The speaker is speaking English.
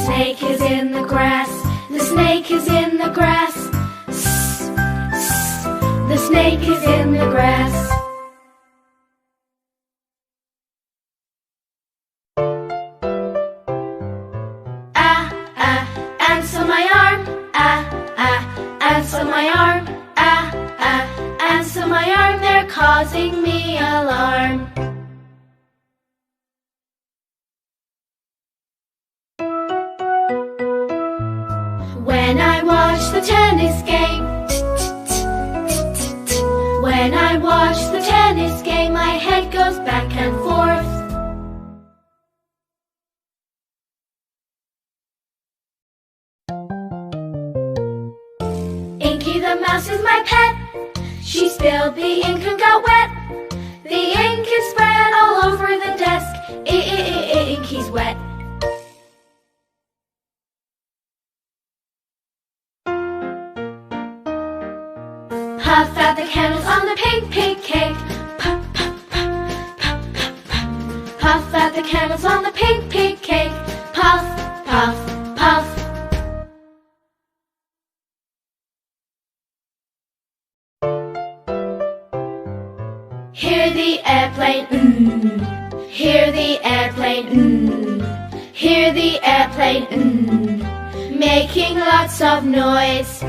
snake is in the grass. The snake is in the grass. The snake is in the grass. Ah, ah, ants on my arm. Ah, ah, ants on my arm. Ah, ah, ants on my arm. They're causing me alarm. When I watch the tennis game, when I watch the tennis game, my head goes back and forth. Inky the mouse is my pet. She spilled the ink and got wet. The ink is spread all over the desk. Inky's wet. Puff out the candles on the pink, pink cake. Puff, puff, puff, puff, puff, puff. Puff out the candles on the pink, pink cake. Puff, puff, puff. Hear the airplane, Hear the airplane, Hear the airplane, making lots of noise.